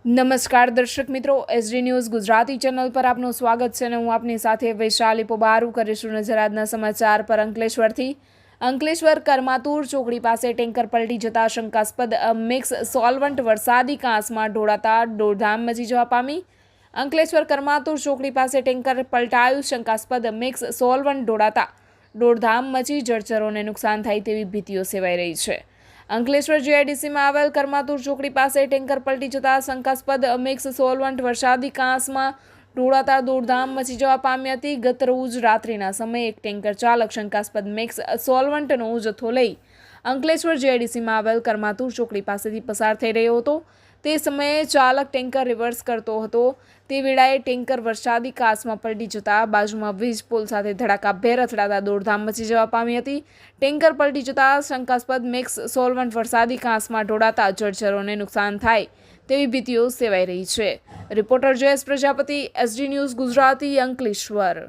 નમસ્કાર દર્શક મિત્રો, એસડી ન્યૂઝ ગુજરાતી ચેનલ પર આપનું સ્વાગત છે અને હું આપની સાથે વૈશાલી પોબારું કરીશું નજર આજના સમાચાર પર અંકલેશ્વર કરમાતુર ચોકડી પાસે ટેન્કર પલટી જતા શંકાસ્પદ મિક્સ સોલ્વન્ટ વરસાદી કાંસમાં ઢોળાતા દોડધામ મચી જવા પામી। અંકલેશ્વર કરમાતુર ચોકડી પાસે ટેન્કર પલટાયું, શંકાસ્પદ મિક્સ સોલ્વન્ટ ઢોળાતા દોડધામ મચી જળચરોને નુકસાન થાય તેવી ભીતિઓ સેવાઈ રહી છે। અંકલેશ્વર જીઆઈડીસીમાં આવેલ કરમાતુર ચોકડી પાસે ટેન્કર પલટી જતા શંકાસ્પદ મિક્સ સોલ્વન્ટ વરસાદી કાંસમાં ઢોળાતા દોડધામ મચી જવા પામી હતી। ગત રોજ રાત્રિના સમયે એક ટેન્કર ચાલક શંકાસ્પદ મિક્સ સોલ્વન્ટનો જથ્થો લઈ અંકલેશ્વર જીઆઈડીસીમાં આવેલ કરમાતુર ચોકડી પાસેથી પસાર થઈ રહ્યો હતો। તે સમયે ચાલક ટેન્કર રિવર્સ કરતો હતો તે વેળાએ ટેન્કર વરસાદી કાંસમાં પલટી જતા બાજુમાં વીજ પોલ સાથે ધડાકાભેર અથડાતા દોડધામ મચી જવા પામી હતી। ટેન્કર પલટી જતા શંકાસ્પદ મિક્સ સોલ્વન્ટ વરસાદી કાંસમાં ઢોળાતા જળચરોને નુકસાન થાય તેવી ભીતિઓ સેવાઈ રહી છે। Reporter Jayesh Prajapati, SD news Gujarati, Ankleshwar.